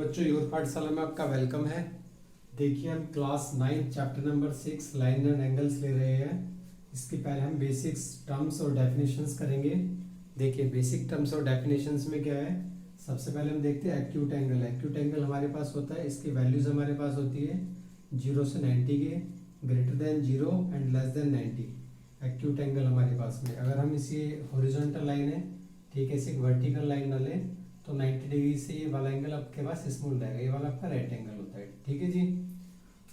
बच्चों, योर पाठशाला में आपका वेलकम है। देखिए, हम class 9 chapter number 6 line and angles ले रहे हैं। इसके पहले हम बेसिक्स टर्म्स और डेफिनेशंस करेंगे। देखिए, बेसिक टर्म्स और डेफिनेशंस में क्या है, सबसे पहले हम देखते हैं एक्यूट एंगल। एक्यूट एंगल हमारे पास होता है, इसकी वैल्यूज हमारे पास होती है 0 से 90 के, greater than 0 and less than 90। Acute angle हमारे पास में, अगर हम इसी हॉरिजॉन्टल लाइन है, ठीक है, इसे वर्टिकल लाइन ना लें तो 90 डिग्री से ये वाला एंगल आपके पास स्मॉल रहेगा, ये वाला आपका राइट एंगल होता है। ठीक है जी।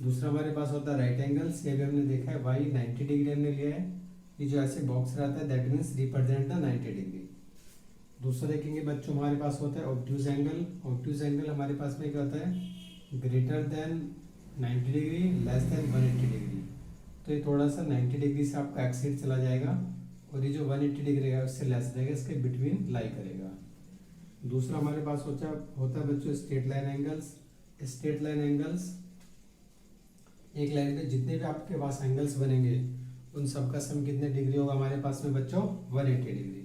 दूसरा हमारे पास होता है राइट एंगल्स। ये भी हमने देखा है, वाई 90 डिग्री हमने लिया है, ये जो ऐसे बॉक्स रहता है that means represent the 90 degree. दूसरा देखेंगे बच्चों, हमारे पास होता है ऑब्ट्यूज एंगल। ऑब्ट्यूज एंगल हमारे पास में क्या होता है, greater than 90 degree less than 180 degree. तो ये थोड़ा सा 90 डिग्री से आपका एक्सीड चला जाएगा और ये जो 180 डिग्री है उससे लेस रहेगा, इसके बिटवीन लाई करेगा। दूसरा हमारे पास होता है बच्चों straight line angles. Straight line angles, एक लाइन पे जितने भी आपके पास एंगल्स बनेंगे उन सब का सम कितने डिग्री होगा हमारे पास में बच्चों, 180 डिग्री।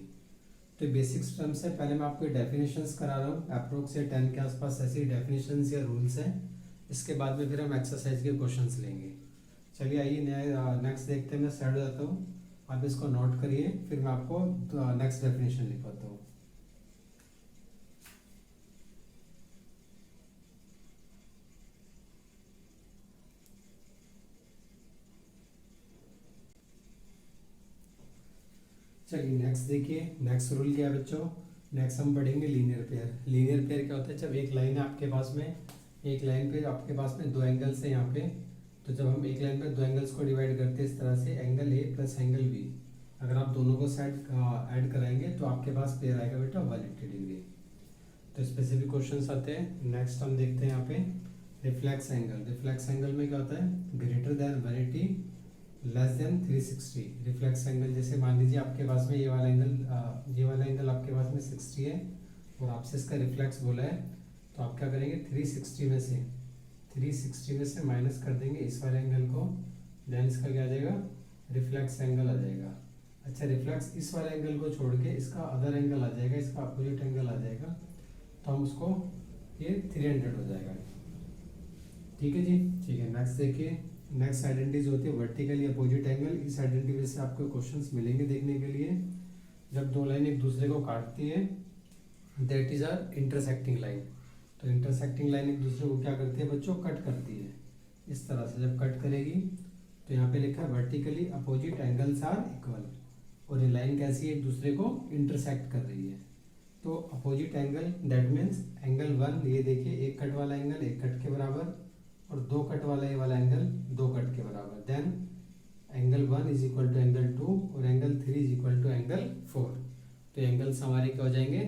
तो बेसिक्स टर्म से पहले मैं आपको डेफिनेशंस करा रहा हूँ, अप्रोक्स या 10 के आसपास ऐसी डेफिनेशंस या रूल्स हैं। इसके बाद में फिर हम एक्सरसाइज के क्वेश्चंस लेंगे। चलिए आइए नेक्स्ट देखते हैं। मैं साइड हो जाता हूँ, आप इसको नोट करिए, फिर मैं आपको नेक्स्ट डेफिनेशन लिखवाता हूँ। चलिए नेक्स्ट देखिए, नेक्स्ट रूल क्या है बच्चों। नेक्स्ट हम पढ़ेंगे लीनियर पेयर। लीनियर पेयर क्या होता है, जब एक लाइन है आपके पास में, एक लाइन पे आपके पास में दो एंगल्स हैं यहाँ पे, तो जब हम एक लाइन पे दो एंगल्स को डिवाइड करते हैं इस तरह से, angle A plus angle B, अगर आप दोनों को साइड ऐड कराएंगे तो आपके पास पेयर आएगा बेटा 180 डिग्री। तो स्पेसिफिक क्वेश्चन आते हैं। नेक्स्ट हम देखते हैं यहाँ पे रिफ्लेक्स एंगल। रिफ्लेक्स एंगल में क्या होता है, greater than 180 less than 360। Reflex angle जैसे मान लीजिए आपके पास में ये वाला एंगल आपके पास में 60 है और आपसे इसका रिफ्लेक्स बोला है, तो आप क्या करेंगे 360 में से माइनस कर देंगे इस वाले एंगल को, देन इसका क्या आ जाएगा, रिफ्लेक्स एंगल आ जाएगा। अच्छा, रिफ्लेक्स इस वाले एंगल को छोड़ के इसका अदर एंगल आ जाएगा, इसका अपोजिट एंगल आ जाएगा, तो हम उसको ये 300 हो जाएगा। ठीक है जी। ठीक है, नेक्स्ट देखिए। नेक्स्ट आइडेंटिटीज होती है वर्टिकली अपोजिट एंगल। इस आइडेंटिटी से आपको क्वेश्चंस मिलेंगे देखने के लिए। जब दो लाइन एक दूसरे को काटती है that is or intersecting line. तो इंटरसेक्टिंग लाइन एक दूसरे को क्या करती है बच्चों, कट करती है। इस तरह से जब कट करेगी तो यहाँ पे लिखा है vertically opposite angles are equal, और ये लाइन कैसी है, एक दूसरे को इंटरसेक्ट कर रही है। तो opposite angle that means angle 1, ये देखिए एक कट वाला एंगल एक कट के बराबर, और दो कट वाला ये वाला एंगल दो कट के बराबर। Then angle 1 is equal to angle 2 और angle 3 is equal to angle 4। तो एंगल्स हमारे क्या हो जाएंगे,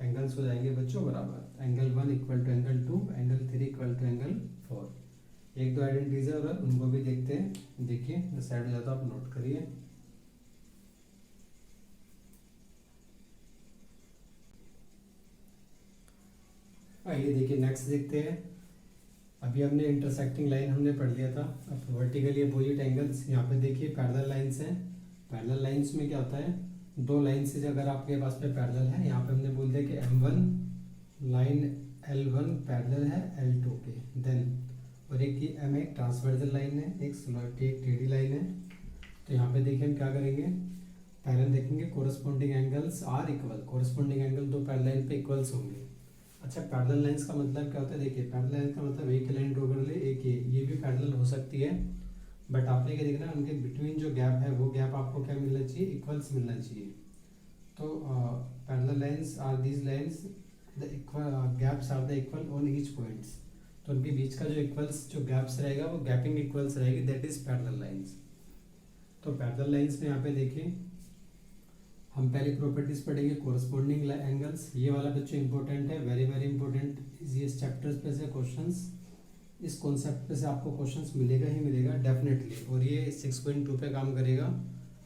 एंगल्स हो जाएंगे बच्चों बराबर। Angle 1 equal to angle 2, angle 3 equal to angle 4। एक दो आइडेंटिटीज है और उनको भी देखते हैं। देखिए मैं साइड हो जाता हूँ, आप नोट करिए। आइए देखिए नेक्स्ट देखते हैं। अभी हमने इंटरसेक्टिंग लाइन हमने पढ़ लिया था। अब वर्टिकली अपोजिट एंगल्स, यहाँ पे देखिए पैरेलल लाइंस हैं। पैरेलल लाइंस में क्या होता है, दो लाइन से अगर आपके पास में पैरेलल है, यहाँ पे हमने बोल दिया कि M1 लाइन L1 पैरेलल है L2 के, देन और एक की M एक ट्रांसवर्सल लाइन है, एक टेढ़ी लाइन है। तो यहाँ पे देखिए हम क्या करेंगे, पैरेलल देखेंगे, corresponding angles are equal. Corresponding angle दो पैरेलल लाइन पे इक्वल्स होंगे। अच्छा, पैरेलल लाइंस का मतलब क्या होता है, देखिए पैरेलल लाइन का मतलब एक लाइन ड्रॉ कर ले, एक ये भी पैरेलल हो सकती है, बट आपने क्या देखना, उनके बिटवीन जो गैप है वो गैप आपको क्या मिलना चाहिए, इक्वल्स मिलना चाहिए। तो parallel lines are these lines the equal gaps are the equal on each points. तो उनके बीच का जो इक्वल्स जो गैप्स रहेगा वो गैपिंग इक्वल्स रहेगी, दैट इज पैरेलल लाइंस। तो पैरेलल लाइंस में यहाँ पे देखिए हम पहले प्रॉपर्टीज पढ़ेंगे, कोरस्पॉन्डिंग एंगल्स। ये वाला बच्चों इंपॉर्टेंट है, वेरी वेरी इंपॉर्टेंट। इस चैप्टर्स पे से क्वेश्चंस, इस कॉन्सेप्ट पे से आपको क्वेश्चंस मिलेगा ही मिलेगा डेफिनेटली, और ये 6.2 पे काम करेगा।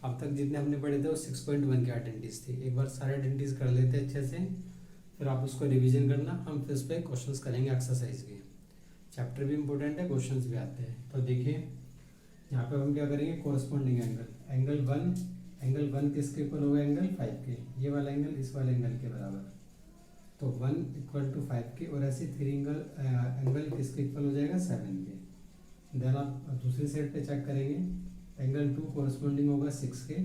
अब तक जितने हमने पढ़े थे वो 6.1 की आइडेंटिटीज थी। एक बार सारे आइडेंटिटीज कर लेते हैं अच्छे से, फिर आप उसको रिविजन करना। हम फिर इस पर क्वेश्चन करेंगे एक्सरसाइज के। चैप्टर भी इंपॉर्टेंट है, क्वेश्चन भी आते हैं। तो देखिए यहाँ पे हम क्या करेंगे, कोरस्पॉन्डिंग एंगल 1 किसके इक्वल होगा, एंगल 5 के। ये वाला एंगल इस वाले एंगल के बराबर। तो 1 = 5 के, और ऐसे 3 एंगल किसके इक्वल हो जाएगा 7 के। देन आप दूसरी साइड पे चेक करेंगे, एंगल 2 कॉरस्पॉन्डिंग होगा 6 के,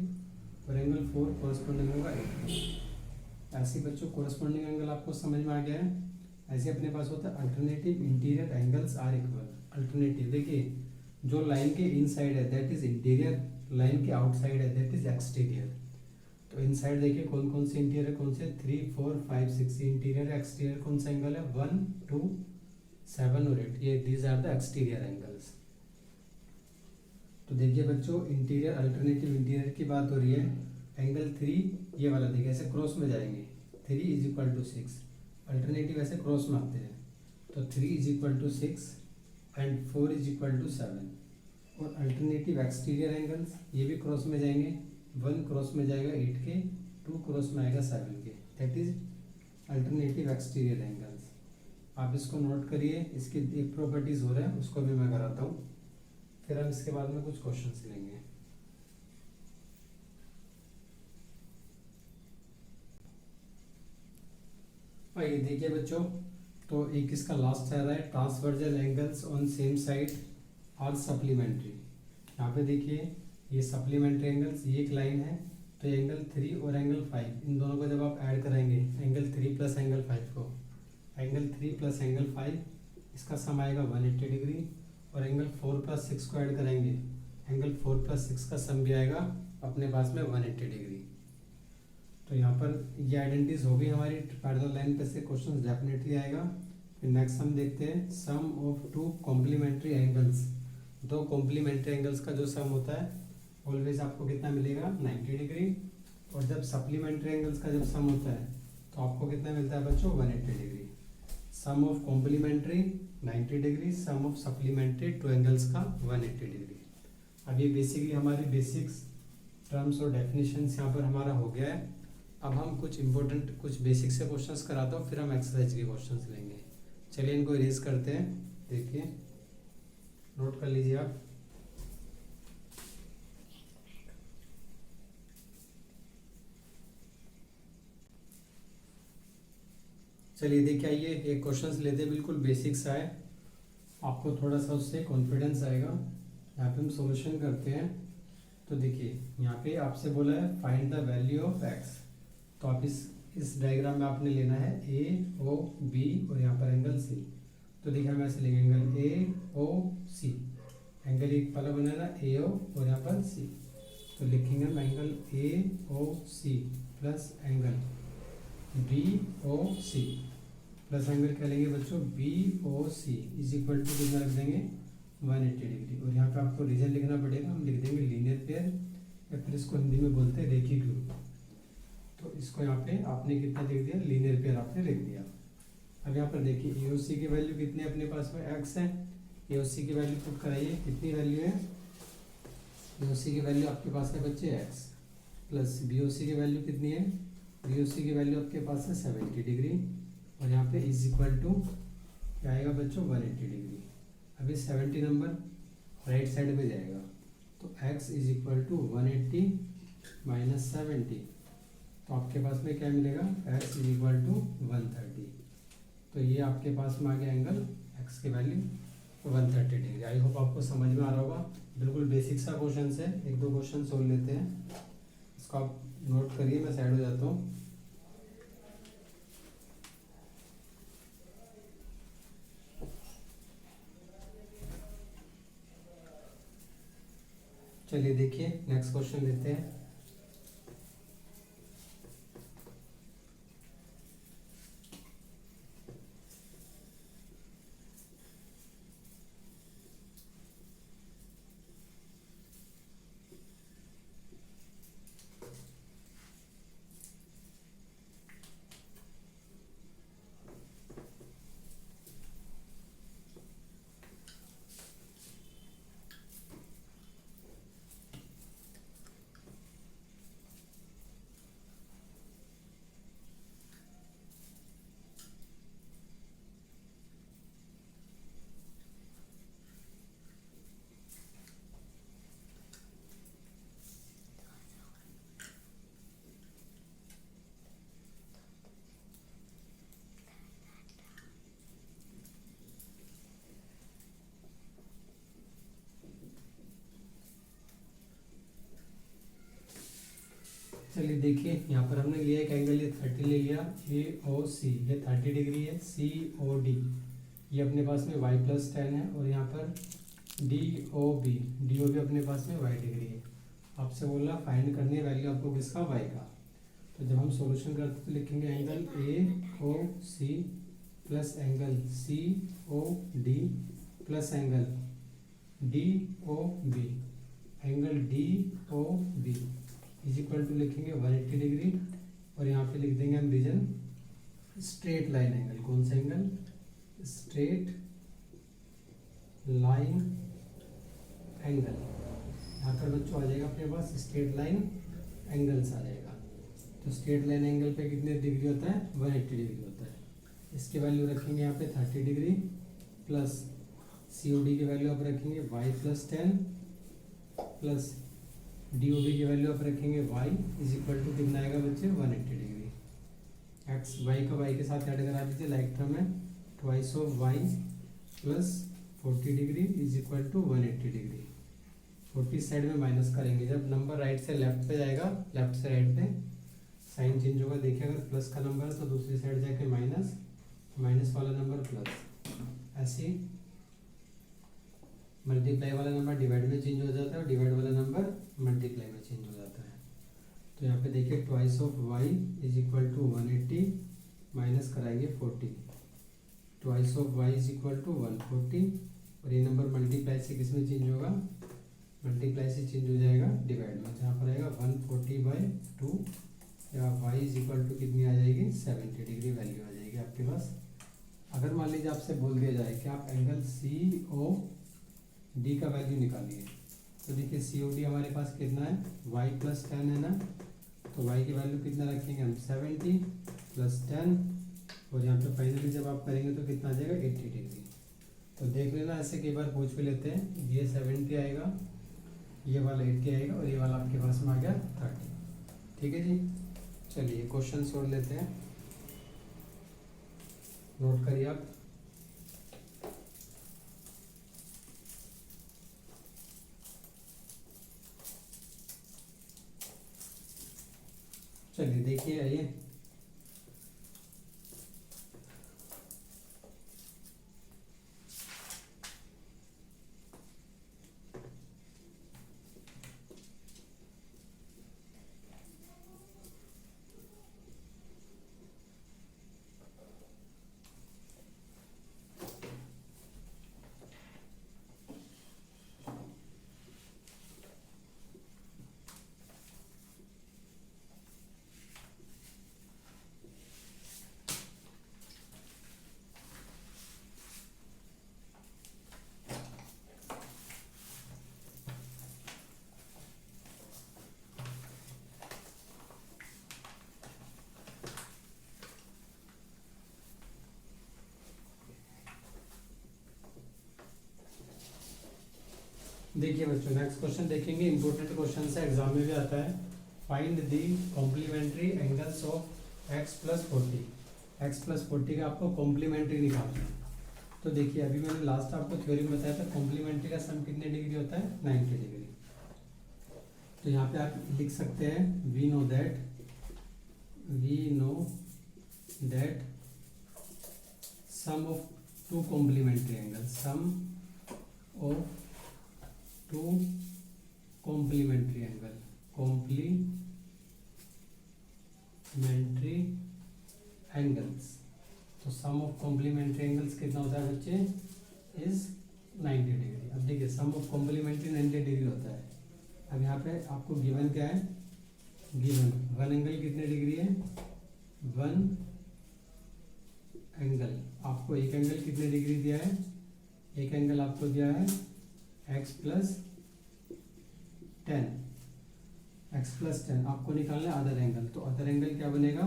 और एंगल 4 कॉरस्पॉन्डिंग होगा 8 के। ऐसे बच्चों कॉरस्पॉन्डिंग एंगल आपको समझ में आ गया है। ऐसे अपने पास होता है alternative interior angles are equal. Alternative देखिए, जो लाइन के इनसाइड है दैट इज इंटीरियर, लाइन के आउटसाइड है दैट इज एक्सटीरियर। तो इनसाइड देखिए कौन कौन से इंटीरियर है, कौन से 3 4 5 6 इंटीरियर। एक्सटीरियर कौन सा एंगल है 1 2 7 और 8, ये these are the exterior angles. तो देखिए बच्चों, इंटीरियर अल्टरनेटिव इंटीरियर की बात हो रही है। एंगल 3 ये वाला देखिए ऐसे क्रॉस में जाएंगे, 3 = 6। अल्टरनेटिव ऐसे क्रॉस में आते हैं, तो 3 = 6 एंड 4 = 7। और अल्टरनेटिव एक्सटीरियर एंगल्स ये भी क्रॉस में जाएंगे, 1 क्रॉस में जाएगा 8 के, 2 क्रॉस में आएगा 7 के, that is alternative exterior angles. आप इसको नोट करिए, इसकी एक प्रॉपर्टीज हो रहा है उसको भी मैं कराता हूँ, फिर हम इसके बाद में कुछ क्वेश्चंस लेंगे। और ये देखिए बच्चों, तो एक इसका लास्ट है रहा है, transversal angles on same side are supplementary. यहाँ पे देखिए ये सप्लीमेंट्री एंगल्स, ये एक लाइन है, तो एंगल 3 और एंगल 5 इन दोनों को जब आप ऐड कराएंगे, एंगल 3 प्लस एंगल 5 को, एंगल 3 प्लस एंगल 5 इसका सम आएगा 180 डिग्री, और एंगल 4 प्लस 6 को ऐड कराएंगे, एंगल 4 प्लस 6 का सम भी आएगा अपने पास में 180 डिग्री। तो यहाँ पर ये आइडेंटिटीज होगी हमारी, पैरेलल लाइन पे से क्वेश्चन डेफिनेटली आएगा। फिर नेक्स्ट हम देखते हैं sum of 2 complementary angles. 2 complementary angles का जो सम होता है ऑलवेज आपको कितना मिलेगा 90 डिग्री, और जब सप्लीमेंट्री एंगल्स का जब सम होता है तो आपको कितना मिलता है बच्चों 180 degree. Sum of complementary 90 degree, sum of supplementary 2 angles का 180 डिग्री। अब ये बेसिकली हमारी बेसिक्स टर्म्स और डेफिनेशंस यहाँ पर हमारा हो गया है। अब हम कुछ इंपॉर्टेंट कुछ बेसिक से क्वेश्चंस कराता हूँ, फिर हम एक्सरसाइज के क्वेश्चंस लेंगे। चलिए इनको इरेज करते हैं, देखिए नोट कर लीजिए आप। चलिए देखिए, आइए एक क्वेश्चंस लेते हैं, बिल्कुल बेसिक सा है, आपको थोड़ा सा उससे कॉन्फिडेंस आएगा। यहाँ पे हम सॉल्यूशन करते हैं। तो देखिए यहाँ पे आपसे बोला है find the value of x. तो आप इस डायग्राम में आपने लेना है ए ओ बी और यहाँ पर एंगल सी। तो देखिए हम ऐसे लेंगे angle A O C, angle एक वाला बनाना ए ओ और यहाँ पर सी। तो लिखेंगे हम angle A O C plus angle B O C plus angle क्या लेंगे बच्चों B O C is equal to कितना रख देंगे 180 डिग्री। और यहाँ पे आपको रीजन लिखना पड़ेगा, हम लिख देंगे लीनियर पेयर, या फिर इसको हिंदी में बोलते हैं रेखिक रूप। तो इसको यहाँ पे आपने कितना लिख दिया लीनियर पेयर आपने लिख दिया। अब यहाँ पर देखिए ए ओ सी की वैल्यू कितनी है अपने पास में एक्स है, ए ओ सी की वैल्यू पुट कराइए, कितनी वैल्यू है ए ओ सी की वैल्यू आपके पास है बच्चे एक्स, प्लस बी ओ सी की वैल्यू कितनी है बी ओ सी की वैल्यू आपके पास है 70 डिग्री, और यहाँ पे इज इक्वल टू क्या आएगा बच्चों 180 डिग्री। अभी 70 नंबर राइट साइड पे जाएगा, तो x is equal to 180 minus 70, तो आपके पास में क्या मिलेगा x इज इक्वल टू 130। तो ये आपके पास में आ गया एंगल x की वैल्यू 130 डिग्री। आई होप आपको समझ में आ रहा होगा, बिल्कुल बेसिक सा क्वेश्चन है। एक दो क्वेश्चन सोल्व लेते हैं, इसको आप नोट करिए, मैं साइड हो जाता हूँ। चलिए देखिए नेक्स्ट क्वेश्चन लेते हैं। चलिए देखिए, यहाँ पर हमने लिया एक एंगल, ये 30 ले लिया, ए ओ सी, ये 30 डिग्री है, सी ओ डी ये अपने पास में y प्लस 10 है, और यहाँ पर डी ओ बी अपने पास में y डिग्री है। आपसे बोला फाइंड करनी है वैल्यू आपको किसका, y का। तो जब हम सॉल्यूशन करते तो लिखेंगे angle A O C plus angle C O D plus angle D O B, angle D O B is equal to लिखेंगे 180 डिग्री, और यहाँ पे लिख देंगे हम रीजन स्ट्रेट लाइन एंगल। कौन सा एंगल, स्ट्रेट लाइन एंगल। यहाँ पर बच्चों आ जाएगा अपने पास स्ट्रेट लाइन एंगल्स आ जाएगा। तो स्ट्रेट लाइन एंगल पे कितने डिग्री होता है, 180 डिग्री होता है। इसकी वैल्यू रखेंगे यहाँ पे 30 degree, plus C O D की वैल्यू आप रखेंगे y plus 10, plus D O B की वैल्यू आप रखेंगे y इज इक्वल टू कितना आएगा बच्चे, 180 डिग्री। एक्स वाई का y के साथ ऐड करा दीजिए, लाइक टर्म है, twice of y plus 40 degree is equal to 180 degree. 40 side में माइनस करेंगे, जब नंबर राइट से लेफ्ट पे जाएगा, लेफ्ट से राइट पे साइन चेंज होगा। देखिए अगर प्लस का नंबर है तो दूसरी साइड जाके माइनस, माइनस वाला नंबर प्लस, ऐसे मल्टीप्लाई वाला नंबर डिवाइड में चेंज हो जाता है, और डिवाइड वाला नंबर मल्टीप्लाई में चेंज हो जाता है। तो यहाँ पे देखिए twice of y is equal to 180, minus कराएंगे 40, twice of y is equal to 140, और ये नंबर मल्टीप्लाई से किस में चेंज होगा, मल्टीप्लाई से चेंज हो जाएगा डिवाइड में। जहाँ पर आएगा 140/2, या y इज इक्वल टू कितनी आ जाएगी, 70 डिग्री वैल्यू आ जाएगी आपके पास। अगर मान लीजिए आपसे बोल दिया जाए कि आप एंगल सी ओ डी का वैल्यू निकालिए, तो देखिए सी ओ डी हमारे पास कितना है, y प्लस 10 है ना, तो y की वैल्यू कितना रखेंगे हम, 70 प्लस 10, और यहाँ पे फाइनली जब आप करेंगे तो कितना आ जाएगा, 80 डिग्री। तो देख लेना, ऐसे कई बार पूछ भी लेते हैं, ये 70 आएगा, ये वाला 80 आएगा, और ये वाला आपके पास में आ गया 30। ठीक है जी, चलिए क्वेश्चन छोड़ लेते हैं, नोट करिए आप। चलिए देखिए, आइए देखिए बच्चों, नेक्स्ट क्वेश्चन देखेंगे, इंपॉर्टेंट क्वेश्चन है, एग्जाम में भी आता है। Find the complementary angles of x plus 40। x plus 40 का आपको कॉम्प्लीमेंट्री निकालना है। तो देखिए अभी मैंने लास्ट आपको थ्योरी में बताया था, कॉम्प्लीमेंट्री का सम कितने डिग्री होता है, 90 डिग्री। तो यहाँ पे आप लिख सकते हैं, we know that sum of two complementary angle, sum of two complementary angle, complementary angles. तो सम ऑफ कॉम्प्लीमेंट्री एंगल्स कितना होता है बच्चे, इज 90 डिग्री। अब देखिए सम ऑफ कॉम्प्लीमेंट्री 90 डिग्री होता है। अब यहाँ पे आपको गिवन क्या है, गिवन वन एंगल कितने डिग्री है, वन एंगल आपको, एक एंगल कितने डिग्री दिया है, एक एंगल आपको दिया है x प्लस 10, आपको निकालना है अदर एंगल। तो अदर एंगल क्या बनेगा,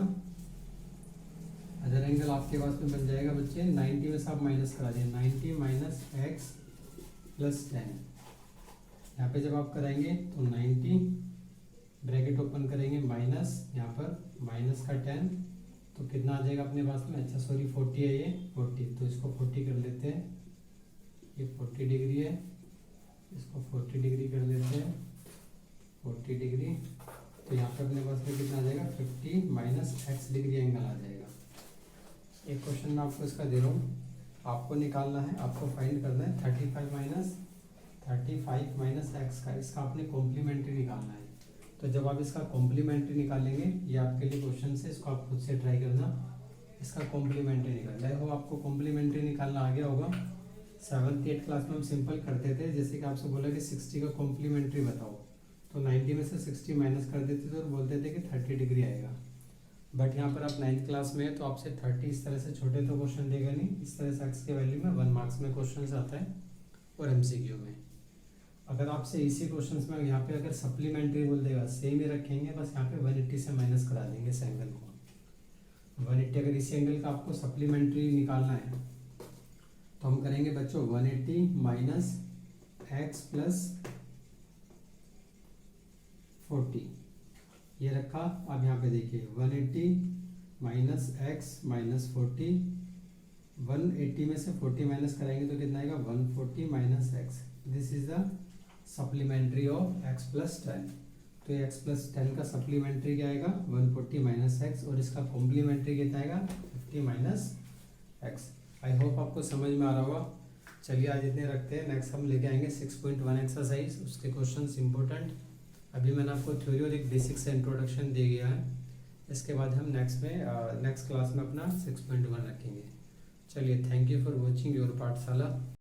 अदर एंगल आपके पास में बन जाएगा बच्चे, 90 में से आप माइनस करा दिए, 90 माइनस एक्स प्लस 10। यहाँ पे जब आप कराएंगे तो 90 ब्रैकेट ओपन करेंगे, माइनस यहाँ पर माइनस का 10, तो कितना आ जाएगा अपने पास में, अच्छा सॉरी 40 है ये, 40, तो इसको 40 कर लेते हैं, ये 40 डिग्री है, इसको 40 डिग्री कर लेते हैं, 40 डिग्री। तो यहाँ पे पे अपने पास में कितना आ जाएगा 50 माइनस एक्स डिग्री एंगल आ जाएगा। एक क्वेश्चन मैं आपको इसका दे रहा हूँ, आपको निकालना है, आपको फाइंड करना है 35 माइनस एक्स का, इसका आपने कॉम्प्लीमेंट्री निकालना है। तो जब आप इसका कॉम्प्लीमेंट्री निकालेंगे, ये आपके लिए क्वेश्चन है, इसको आप खुद से ट्राई करना, इसका कॉम्प्लीमेंट्री निकालना है। वो आपको कॉम्प्लीमेंट्री निकालना आ गया होगा। 7th 8th क्लास में हम सिंपल करते थे, जैसे कि आपसे बोला कि 60 का कॉम्प्लीमेंट्री बताओ, तो 90 में से 60 माइनस कर देते थे और बोलते थे कि 30 डिग्री आएगा। बट यहाँ पर आप 9th क्लास में है, तो आपसे 30 इस तरह से छोटे तो क्वेश्चन देगा नहीं, इस तरह से एक्स के वैल्यू में 1 मार्क्स में क्वेश्चन आता है और MCQ में। अगर आपसे इसी क्वेश्चन में यहाँ पे अगर सप्लीमेंट्री बोल देगा, सेम ही रखेंगे, बस यहाँ पे 180 से माइनस करा देंगे इस एंगल को। 180 अगर इसी एंगल का आपको सप्लीमेंट्री निकालना है, तो हम करेंगे बच्चों 180 माइनस एक्स प्लस 40, ये रखा। अब यहाँ पे देखिए 180 माइनस एक्स माइनस 40, 180 में से 40 माइनस कराएंगे तो कितना आएगा 140 minus x. This is the supplementary of x plus 10। तो ये एक्स प्लस 10 का सप्लीमेंट्री क्या आएगा 140 माइनस एक्स, और इसका कॉम्प्लीमेंट्री कितना आएगा 50 माइनस एक्स। आई होप आपको समझ में आ रहा होगा। चलिए आज इतने रखते हैं, नेक्स्ट हम लेके आएंगे 6.1 एक्सरसाइज, उसके क्वेश्चंस इंपॉर्टेंट। अभी मैंने आपको थ्योरी और एक बेसिक से इंट्रोडक्शन दे गया है, इसके बाद हम नेक्स्ट क्लास में अपना 6.1 रखेंगे। चलिए, thank you for watching your पाठशाला।